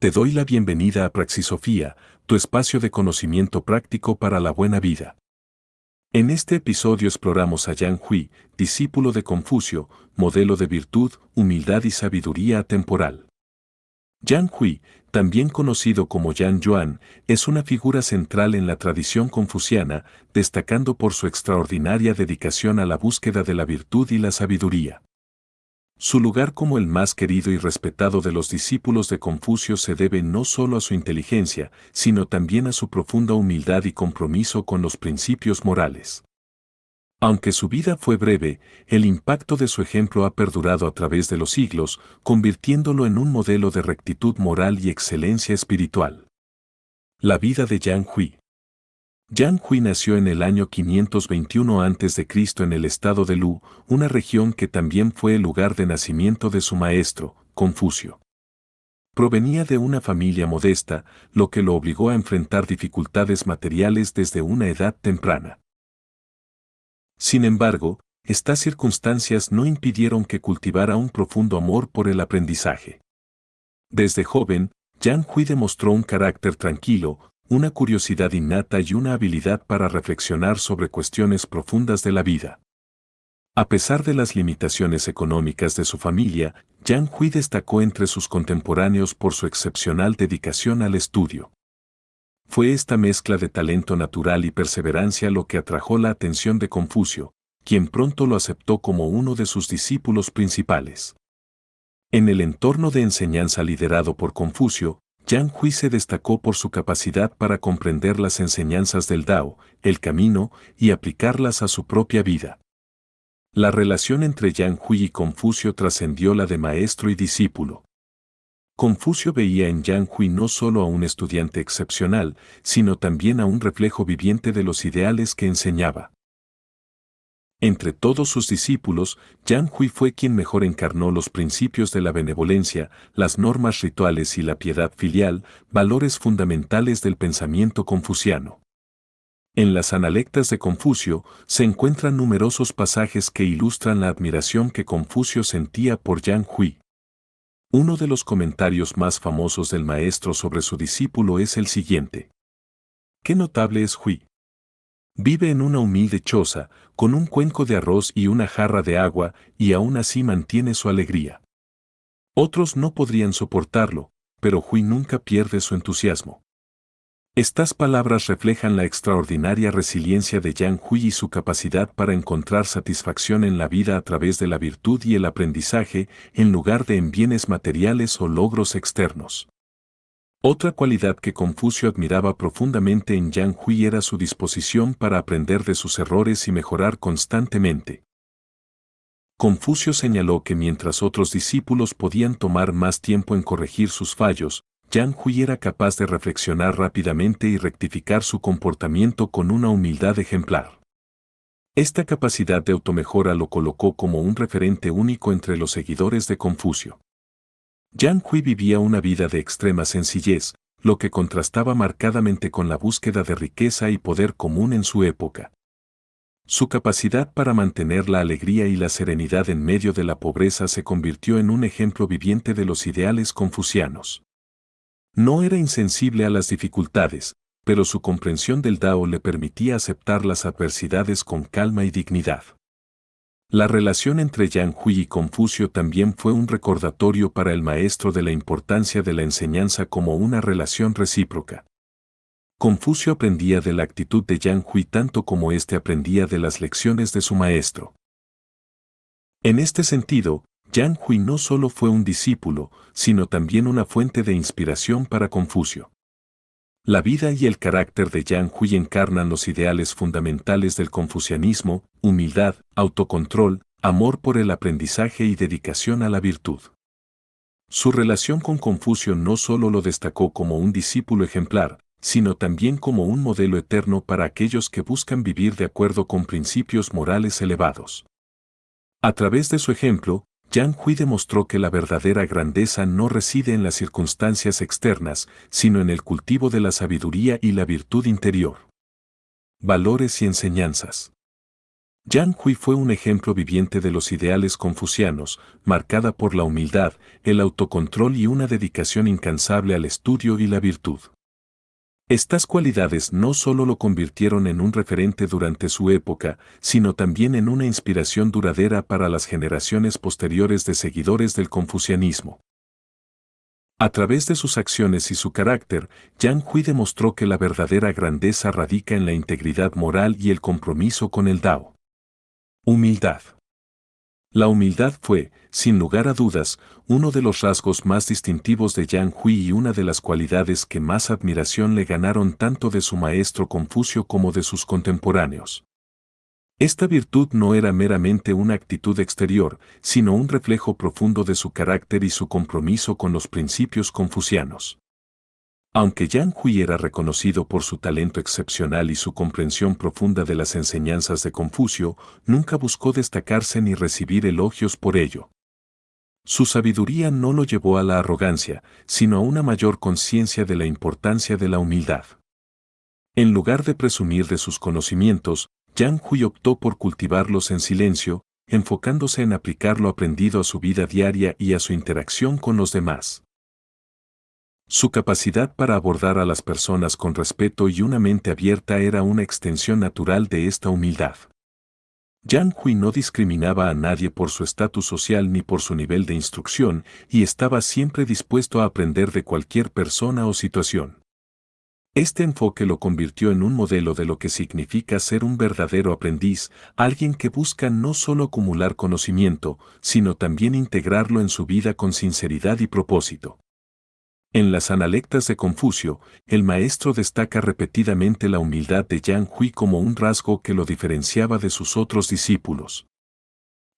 Te doy la bienvenida a Praxisofía, tu espacio de conocimiento práctico para la buena vida. En este episodio exploramos a Yang Hui, discípulo de Confucio, modelo de virtud, humildad y sabiduría atemporal. Yang Hui, también conocido como Yang Yuan, es una figura central en la tradición confuciana, destacando por su extraordinaria dedicación a la búsqueda de la virtud y la sabiduría. Su lugar como el más querido y respetado de los discípulos de Confucio se debe no solo a su inteligencia, sino también a su profunda humildad y compromiso con los principios morales. Aunque su vida fue breve, el impacto de su ejemplo ha perdurado a través de los siglos, convirtiéndolo en un modelo de rectitud moral y excelencia espiritual. La vida de Yang Hui. Yang Hui nació en el año 521 a.C. en el estado de Lu, una región que también fue el lugar de nacimiento de su maestro, Confucio. Provenía de una familia modesta, lo que lo obligó a enfrentar dificultades materiales desde una edad temprana. Sin embargo, estas circunstancias no impidieron que cultivara un profundo amor por el aprendizaje. Desde joven, Yang Hui demostró un carácter tranquilo, una curiosidad innata y una habilidad para reflexionar sobre cuestiones profundas de la vida. A pesar de las limitaciones económicas de su familia, Yang Hui destacó entre sus contemporáneos por su excepcional dedicación al estudio. Fue esta mezcla de talento natural y perseverancia lo que atrajo la atención de Confucio, quien pronto lo aceptó como uno de sus discípulos principales. En el entorno de enseñanza liderado por Confucio, Yang Hui se destacó por su capacidad para comprender las enseñanzas del Dao, el camino, y aplicarlas a su propia vida. La relación entre Yang Hui y Confucio trascendió la de maestro y discípulo. Confucio veía en Yang Hui no solo a un estudiante excepcional, sino también a un reflejo viviente de los ideales que enseñaba. Entre todos sus discípulos, Yang Hui fue quien mejor encarnó los principios de la benevolencia, las normas rituales y la piedad filial, valores fundamentales del pensamiento confuciano. En las Analectas de Confucio se encuentran numerosos pasajes que ilustran la admiración que Confucio sentía por Yang Hui. Uno de los comentarios más famosos del maestro sobre su discípulo es el siguiente: «Qué notable es Hui. Vive en una humilde choza, con un cuenco de arroz y una jarra de agua, y aún así mantiene su alegría. Otros no podrían soportarlo, pero Hui nunca pierde su entusiasmo». Estas palabras reflejan la extraordinaria resiliencia de Yang Hui y su capacidad para encontrar satisfacción en la vida a través de la virtud y el aprendizaje, en lugar de en bienes materiales o logros externos. Otra cualidad que Confucio admiraba profundamente en Yang Hui era su disposición para aprender de sus errores y mejorar constantemente. Confucio señaló que mientras otros discípulos podían tomar más tiempo en corregir sus fallos, Yang Hui era capaz de reflexionar rápidamente y rectificar su comportamiento con una humildad ejemplar. Esta capacidad de automejora lo colocó como un referente único entre los seguidores de Confucio. Yang Hui vivía una vida de extrema sencillez, lo que contrastaba marcadamente con la búsqueda de riqueza y poder común en su época. Su capacidad para mantener la alegría y la serenidad en medio de la pobreza se convirtió en un ejemplo viviente de los ideales confucianos. No era insensible a las dificultades, pero su comprensión del Dao le permitía aceptar las adversidades con calma y dignidad. La relación entre Yang Hui y Confucio también fue un recordatorio para el maestro de la importancia de la enseñanza como una relación recíproca. Confucio aprendía de la actitud de Yang Hui tanto como éste aprendía de las lecciones de su maestro. En este sentido, Yang Hui no solo fue un discípulo, sino también una fuente de inspiración para Confucio. La vida y el carácter de Yang Hui encarnan los ideales fundamentales del confucianismo: humildad, autocontrol, amor por el aprendizaje y dedicación a la virtud. Su relación con Confucio no solo lo destacó como un discípulo ejemplar, sino también como un modelo eterno para aquellos que buscan vivir de acuerdo con principios morales elevados. A través de su ejemplo, Yang Hui demostró que la verdadera grandeza no reside en las circunstancias externas, sino en el cultivo de la sabiduría y la virtud interior. Valores y enseñanzas. Yang Hui fue un ejemplo viviente de los ideales confucianos, marcada por la humildad, el autocontrol y una dedicación incansable al estudio y la virtud. Estas cualidades no solo lo convirtieron en un referente durante su época, sino también en una inspiración duradera para las generaciones posteriores de seguidores del confucianismo. A través de sus acciones y su carácter, Yang Hui demostró que la verdadera grandeza radica en la integridad moral y el compromiso con el Dao. Humildad. La humildad fue, sin lugar a dudas, uno de los rasgos más distintivos de Yang Hui y una de las cualidades que más admiración le ganaron tanto de su maestro Confucio como de sus contemporáneos. Esta virtud no era meramente una actitud exterior, sino un reflejo profundo de su carácter y su compromiso con los principios confucianos. Aunque Yang Hui era reconocido por su talento excepcional y su comprensión profunda de las enseñanzas de Confucio, nunca buscó destacarse ni recibir elogios por ello. Su sabiduría no lo llevó a la arrogancia, sino a una mayor conciencia de la importancia de la humildad. En lugar de presumir de sus conocimientos, Yang Hui optó por cultivarlos en silencio, enfocándose en aplicar lo aprendido a su vida diaria y a su interacción con los demás. Su capacidad para abordar a las personas con respeto y una mente abierta era una extensión natural de esta humildad. Yang Hui no discriminaba a nadie por su estatus social ni por su nivel de instrucción, y estaba siempre dispuesto a aprender de cualquier persona o situación. Este enfoque lo convirtió en un modelo de lo que significa ser un verdadero aprendiz, alguien que busca no solo acumular conocimiento, sino también integrarlo en su vida con sinceridad y propósito. En las Analectas de Confucio, el maestro destaca repetidamente la humildad de Yang Hui como un rasgo que lo diferenciaba de sus otros discípulos.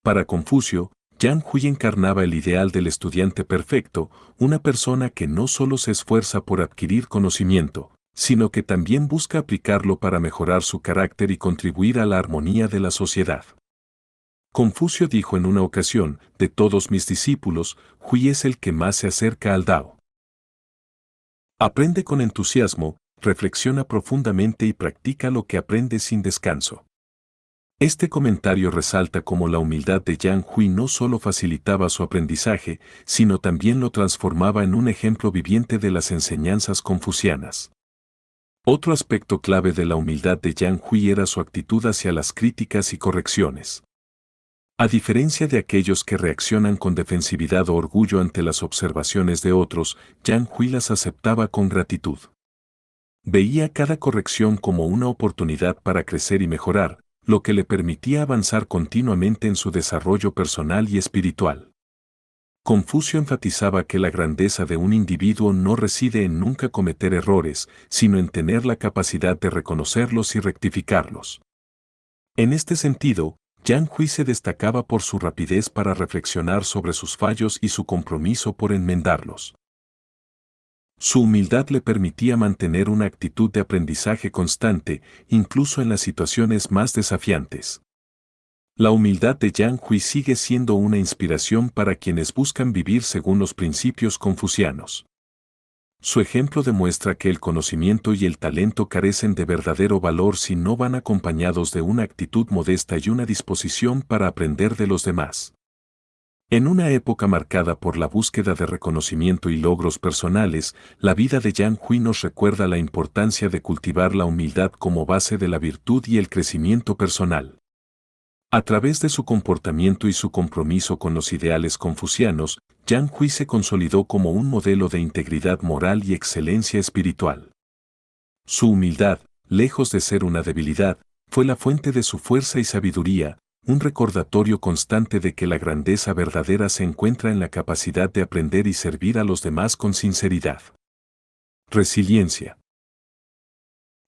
Para Confucio, Yang Hui encarnaba el ideal del estudiante perfecto, una persona que no solo se esfuerza por adquirir conocimiento, sino que también busca aplicarlo para mejorar su carácter y contribuir a la armonía de la sociedad. Confucio dijo en una ocasión, de todos mis discípulos, Hui es el que más se acerca al Dao. Aprende con entusiasmo, reflexiona profundamente y practica lo que aprende sin descanso. Este comentario resalta cómo la humildad de Yang Hui no solo facilitaba su aprendizaje, sino también lo transformaba en un ejemplo viviente de las enseñanzas confucianas. Otro aspecto clave de la humildad de Yang Hui era su actitud hacia las críticas y correcciones. A diferencia de aquellos que reaccionan con defensividad o orgullo ante las observaciones de otros, Yang Hui las aceptaba con gratitud. Veía cada corrección como una oportunidad para crecer y mejorar, lo que le permitía avanzar continuamente en su desarrollo personal y espiritual. Confucio enfatizaba que la grandeza de un individuo no reside en nunca cometer errores, sino en tener la capacidad de reconocerlos y rectificarlos. En este sentido, Yang Hui se destacaba por su rapidez para reflexionar sobre sus fallos y su compromiso por enmendarlos. Su humildad le permitía mantener una actitud de aprendizaje constante, incluso en las situaciones más desafiantes. La humildad de Yang Hui sigue siendo una inspiración para quienes buscan vivir según los principios confucianos. Su ejemplo demuestra que el conocimiento y el talento carecen de verdadero valor si no van acompañados de una actitud modesta y una disposición para aprender de los demás. En una época marcada por la búsqueda de reconocimiento y logros personales, la vida de Yang Hui nos recuerda la importancia de cultivar la humildad como base de la virtud y el crecimiento personal. A través de su comportamiento y su compromiso con los ideales confucianos, Yang Hui se consolidó como un modelo de integridad moral y excelencia espiritual. Su humildad, lejos de ser una debilidad, fue la fuente de su fuerza y sabiduría, un recordatorio constante de que la grandeza verdadera se encuentra en la capacidad de aprender y servir a los demás con sinceridad. Resiliencia.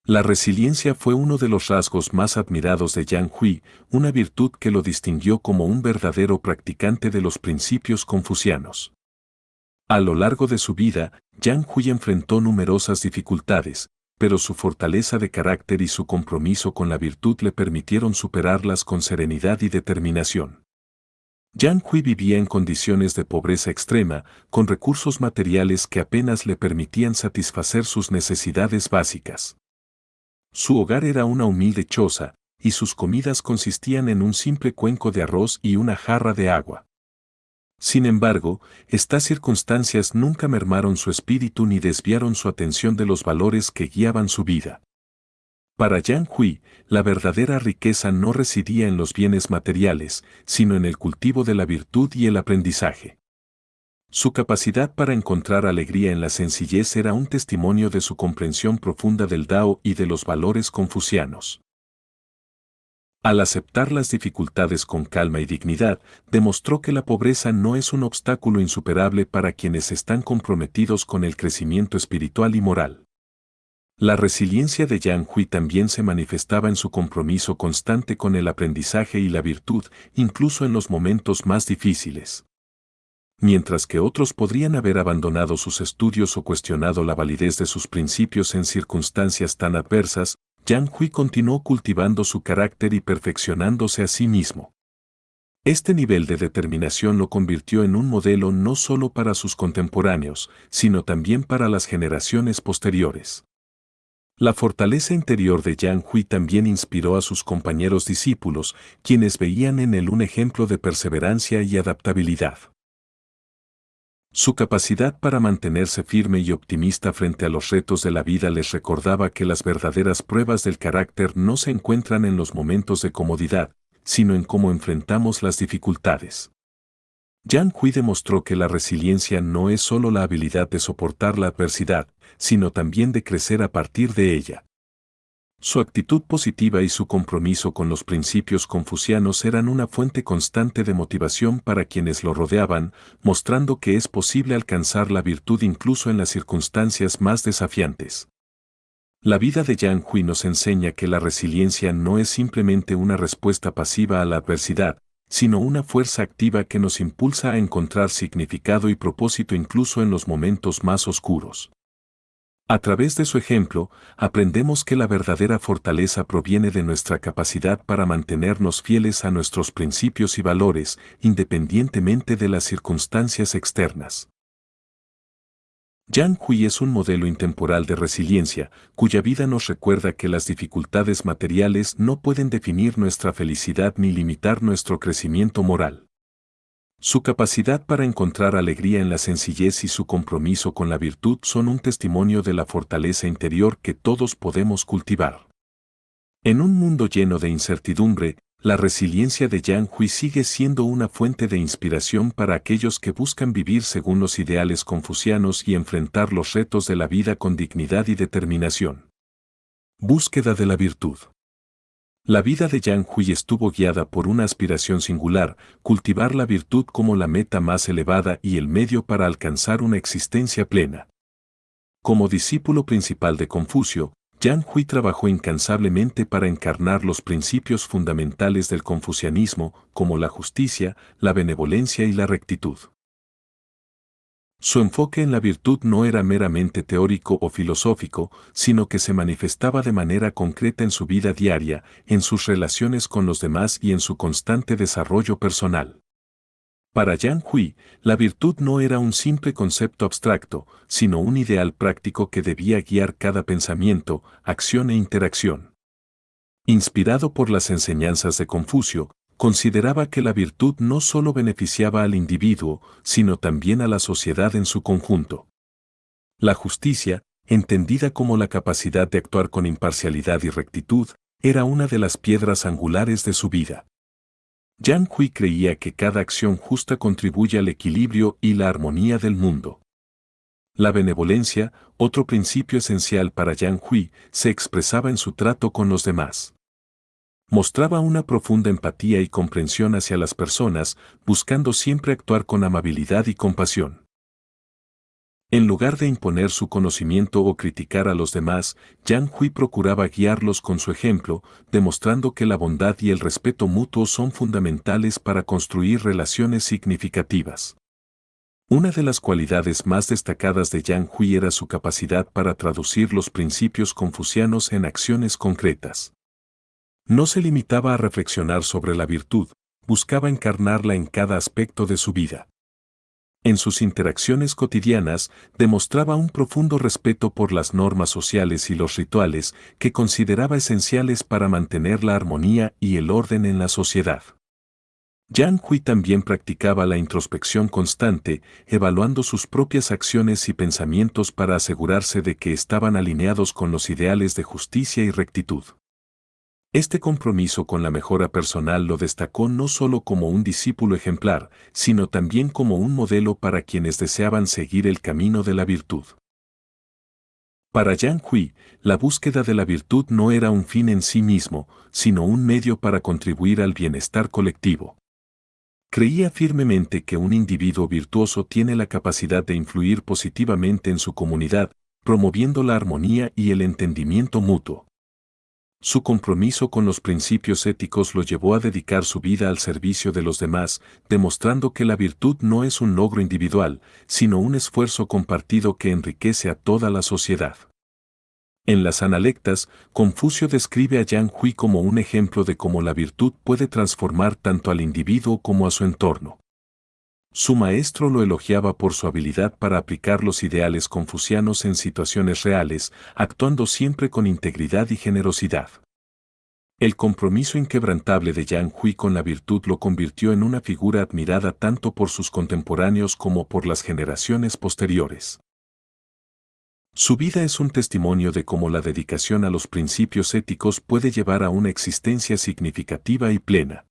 La resiliencia fue uno de los rasgos más admirados de Yang Hui, una virtud que lo distinguió como un verdadero practicante de los principios confucianos. A lo largo de su vida, Yang Hui enfrentó numerosas dificultades, pero su fortaleza de carácter y su compromiso con la virtud le permitieron superarlas con serenidad y determinación. Yang Hui vivía en condiciones de pobreza extrema, con recursos materiales que apenas le permitían satisfacer sus necesidades básicas. Su hogar era una humilde choza, y sus comidas consistían en un simple cuenco de arroz y una jarra de agua. Sin embargo, estas circunstancias nunca mermaron su espíritu ni desviaron su atención de los valores que guiaban su vida. Para Yang Hui, la verdadera riqueza no residía en los bienes materiales, sino en el cultivo de la virtud y el aprendizaje. Su capacidad para encontrar alegría en la sencillez era un testimonio de su comprensión profunda del Dao y de los valores confucianos. Al aceptar las dificultades con calma y dignidad, demostró que la pobreza no es un obstáculo insuperable para quienes están comprometidos con el crecimiento espiritual y moral. La resiliencia de Yang Hui también se manifestaba en su compromiso constante con el aprendizaje y la virtud, incluso en los momentos más difíciles. Mientras que otros podrían haber abandonado sus estudios o cuestionado la validez de sus principios en circunstancias tan adversas, Yang Hui continuó cultivando su carácter y perfeccionándose a sí mismo. Este nivel de determinación lo convirtió en un modelo no solo para sus contemporáneos, sino también para las generaciones posteriores. La fortaleza interior de Yang Hui también inspiró a sus compañeros discípulos, quienes veían en él un ejemplo de perseverancia y adaptabilidad. Su capacidad para mantenerse firme y optimista frente a los retos de la vida les recordaba que las verdaderas pruebas del carácter no se encuentran en los momentos de comodidad, sino en cómo enfrentamos las dificultades. Yang Hui demostró que la resiliencia no es solo la habilidad de soportar la adversidad, sino también de crecer a partir de ella. Su actitud positiva y su compromiso con los principios confucianos eran una fuente constante de motivación para quienes lo rodeaban, mostrando que es posible alcanzar la virtud incluso en las circunstancias más desafiantes. La vida de Yang Hui nos enseña que la resiliencia no es simplemente una respuesta pasiva a la adversidad, sino una fuerza activa que nos impulsa a encontrar significado y propósito incluso en los momentos más oscuros. A través de su ejemplo, aprendemos que la verdadera fortaleza proviene de nuestra capacidad para mantenernos fieles a nuestros principios y valores, independientemente de las circunstancias externas. Yang Hui es un modelo intemporal de resiliencia, cuya vida nos recuerda que las dificultades materiales no pueden definir nuestra felicidad ni limitar nuestro crecimiento moral. Su capacidad para encontrar alegría en la sencillez y su compromiso con la virtud son un testimonio de la fortaleza interior que todos podemos cultivar. En un mundo lleno de incertidumbre, la resiliencia de Yang Hui sigue siendo una fuente de inspiración para aquellos que buscan vivir según los ideales confucianos y enfrentar los retos de la vida con dignidad y determinación. Búsqueda de la virtud. La vida de Yang Hui estuvo guiada por una aspiración singular, cultivar la virtud como la meta más elevada y el medio para alcanzar una existencia plena. Como discípulo principal de Confucio, Yang Hui trabajó incansablemente para encarnar los principios fundamentales del confucianismo, como la justicia, la benevolencia y la rectitud. Su enfoque en la virtud no era meramente teórico o filosófico, sino que se manifestaba de manera concreta en su vida diaria, en sus relaciones con los demás y en su constante desarrollo personal. Para Yang Hui, la virtud no era un simple concepto abstracto, sino un ideal práctico que debía guiar cada pensamiento, acción e interacción. Inspirado por las enseñanzas de Confucio, consideraba que la virtud no solo beneficiaba al individuo, sino también a la sociedad en su conjunto. La justicia, entendida como la capacidad de actuar con imparcialidad y rectitud, era una de las piedras angulares de su vida. Yang Hui creía que cada acción justa contribuye al equilibrio y la armonía del mundo. La benevolencia, otro principio esencial para Yang Hui, se expresaba en su trato con los demás. Mostraba una profunda empatía y comprensión hacia las personas, buscando siempre actuar con amabilidad y compasión. En lugar de imponer su conocimiento o criticar a los demás, Yang Hui procuraba guiarlos con su ejemplo, demostrando que la bondad y el respeto mutuo son fundamentales para construir relaciones significativas. Una de las cualidades más destacadas de Yang Hui era su capacidad para traducir los principios confucianos en acciones concretas. No se limitaba a reflexionar sobre la virtud, buscaba encarnarla en cada aspecto de su vida. En sus interacciones cotidianas, demostraba un profundo respeto por las normas sociales y los rituales que consideraba esenciales para mantener la armonía y el orden en la sociedad. Yang Hui también practicaba la introspección constante, evaluando sus propias acciones y pensamientos para asegurarse de que estaban alineados con los ideales de justicia y rectitud. Este compromiso con la mejora personal lo destacó no solo como un discípulo ejemplar, sino también como un modelo para quienes deseaban seguir el camino de la virtud. Para Yang Hui, la búsqueda de la virtud no era un fin en sí mismo, sino un medio para contribuir al bienestar colectivo. Creía firmemente que un individuo virtuoso tiene la capacidad de influir positivamente en su comunidad, promoviendo la armonía y el entendimiento mutuo. Su compromiso con los principios éticos lo llevó a dedicar su vida al servicio de los demás, demostrando que la virtud no es un logro individual, sino un esfuerzo compartido que enriquece a toda la sociedad. En las Analectas, Confucio describe a Yang Hui como un ejemplo de cómo la virtud puede transformar tanto al individuo como a su entorno. Su maestro lo elogiaba por su habilidad para aplicar los ideales confucianos en situaciones reales, actuando siempre con integridad y generosidad. El compromiso inquebrantable de Yang Hui con la virtud lo convirtió en una figura admirada tanto por sus contemporáneos como por las generaciones posteriores. Su vida es un testimonio de cómo la dedicación a los principios éticos puede llevar a una existencia significativa y plena.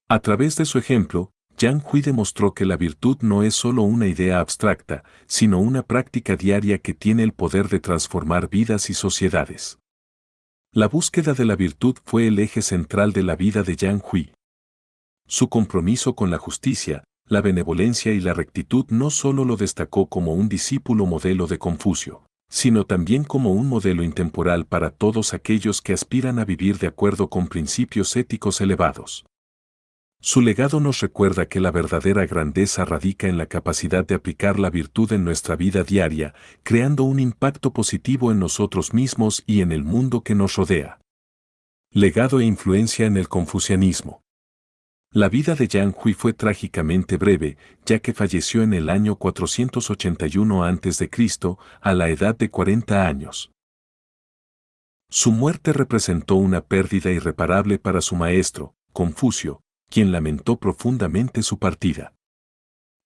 A través de su ejemplo, Yang Hui demostró que la virtud no es solo una idea abstracta, sino una práctica diaria que tiene el poder de transformar vidas y sociedades. La búsqueda de la virtud fue el eje central de la vida de Yang Hui. Su compromiso con la justicia, la benevolencia y la rectitud no solo lo destacó como un discípulo modelo de Confucio, sino también como un modelo intemporal para todos aquellos que aspiran a vivir de acuerdo con principios éticos elevados. Su legado nos recuerda que la verdadera grandeza radica en la capacidad de aplicar la virtud en nuestra vida diaria, creando un impacto positivo en nosotros mismos y en el mundo que nos rodea. Legado e influencia en el confucianismo. La vida de Yang Hui fue trágicamente breve, ya que falleció en el año 481 a.C., a la edad de 40 años. Su muerte representó una pérdida irreparable para su maestro, Confucio, quien lamentó profundamente su partida.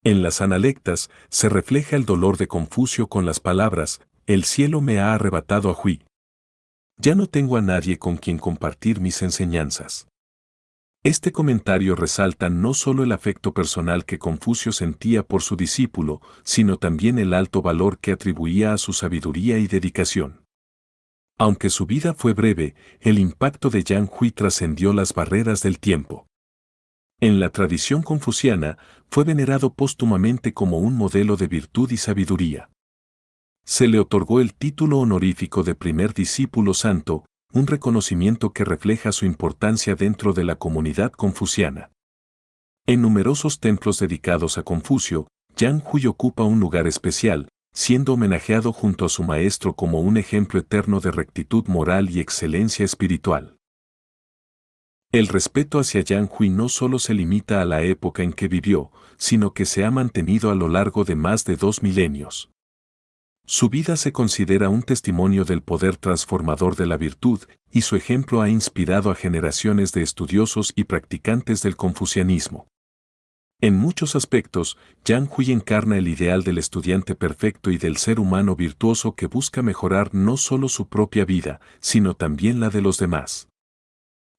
En las Analectas se refleja el dolor de Confucio con las palabras: "El cielo me ha arrebatado a Hui. Ya no tengo a nadie con quien compartir mis enseñanzas". Este comentario resalta no solo el afecto personal que Confucio sentía por su discípulo, sino también el alto valor que atribuía a su sabiduría y dedicación. Aunque su vida fue breve, el impacto de Yang Hui trascendió las barreras del tiempo. En la tradición confuciana, fue venerado póstumamente como un modelo de virtud y sabiduría. Se le otorgó el título honorífico de primer discípulo santo, un reconocimiento que refleja su importancia dentro de la comunidad confuciana. En numerosos templos dedicados a Confucio, Yang Hui ocupa un lugar especial, siendo homenajeado junto a su maestro como un ejemplo eterno de rectitud moral y excelencia espiritual. El respeto hacia Yang Hui no solo se limita a la época en que vivió, sino que se ha mantenido a lo largo de más de 2 milenios. Su vida se considera un testimonio del poder transformador de la virtud, y su ejemplo ha inspirado a generaciones de estudiosos y practicantes del confucianismo. En muchos aspectos, Yang Hui encarna el ideal del estudiante perfecto y del ser humano virtuoso que busca mejorar no solo su propia vida, sino también la de los demás.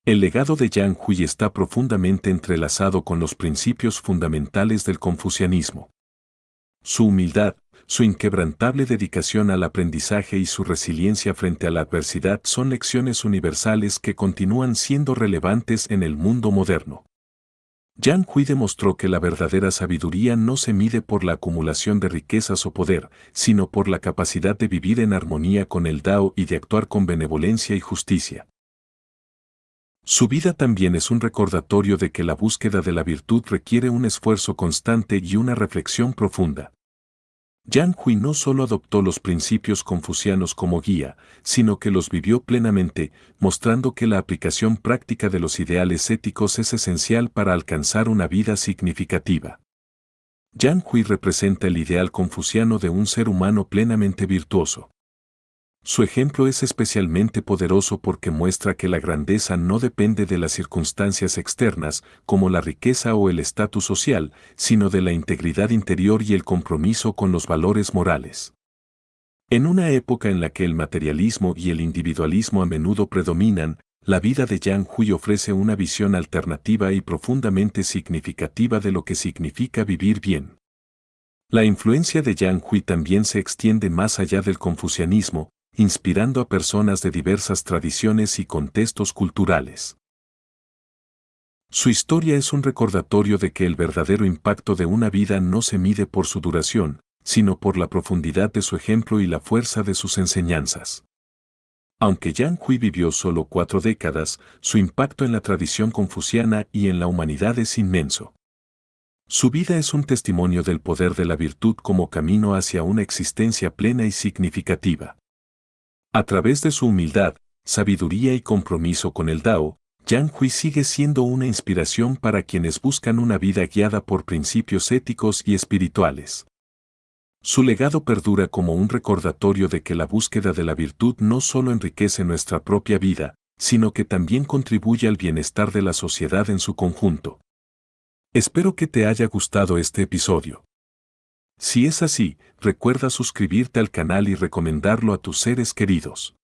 El legado de Yang Hui está profundamente entrelazado con los principios fundamentales del confucianismo. Su humildad, su inquebrantable dedicación al aprendizaje y su resiliencia frente a la adversidad son lecciones universales que continúan siendo relevantes en el mundo moderno. Yang Hui demostró que la verdadera sabiduría no se mide por la acumulación de riquezas o poder, sino por la capacidad de vivir en armonía con el Dao y de actuar con benevolencia y justicia. Su vida también es un recordatorio de que la búsqueda de la virtud requiere un esfuerzo constante y una reflexión profunda. Yang Hui no solo adoptó los principios confucianos como guía, sino que los vivió plenamente, mostrando que la aplicación práctica de los ideales éticos es esencial para alcanzar una vida significativa. Yang Hui representa el ideal confuciano de un ser humano plenamente virtuoso. Su ejemplo es especialmente poderoso porque muestra que la grandeza no depende de las circunstancias externas, como la riqueza o el estatus social, sino de la integridad interior y el compromiso con los valores morales. En una época en la que el materialismo y el individualismo a menudo predominan, la vida de Yang Hui ofrece una visión alternativa y profundamente significativa de lo que significa vivir bien. La influencia de Yang Hui también se extiende más allá del confucianismo, inspirando a personas de diversas tradiciones y contextos culturales. Su historia es un recordatorio de que el verdadero impacto de una vida no se mide por su duración, sino por la profundidad de su ejemplo y la fuerza de sus enseñanzas. Aunque Yang Hui vivió solo 4 décadas, su impacto en la tradición confuciana y en la humanidad es inmenso. Su vida es un testimonio del poder de la virtud como camino hacia una existencia plena y significativa. A través de su humildad, sabiduría y compromiso con el Dao, Yang Hui sigue siendo una inspiración para quienes buscan una vida guiada por principios éticos y espirituales. Su legado perdura como un recordatorio de que la búsqueda de la virtud no solo enriquece nuestra propia vida, sino que también contribuye al bienestar de la sociedad en su conjunto. Espero que te haya gustado este episodio. Si es así, recuerda suscribirte al canal y recomendarlo a tus seres queridos.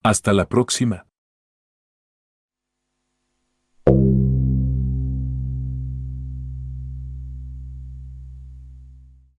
Hasta la próxima.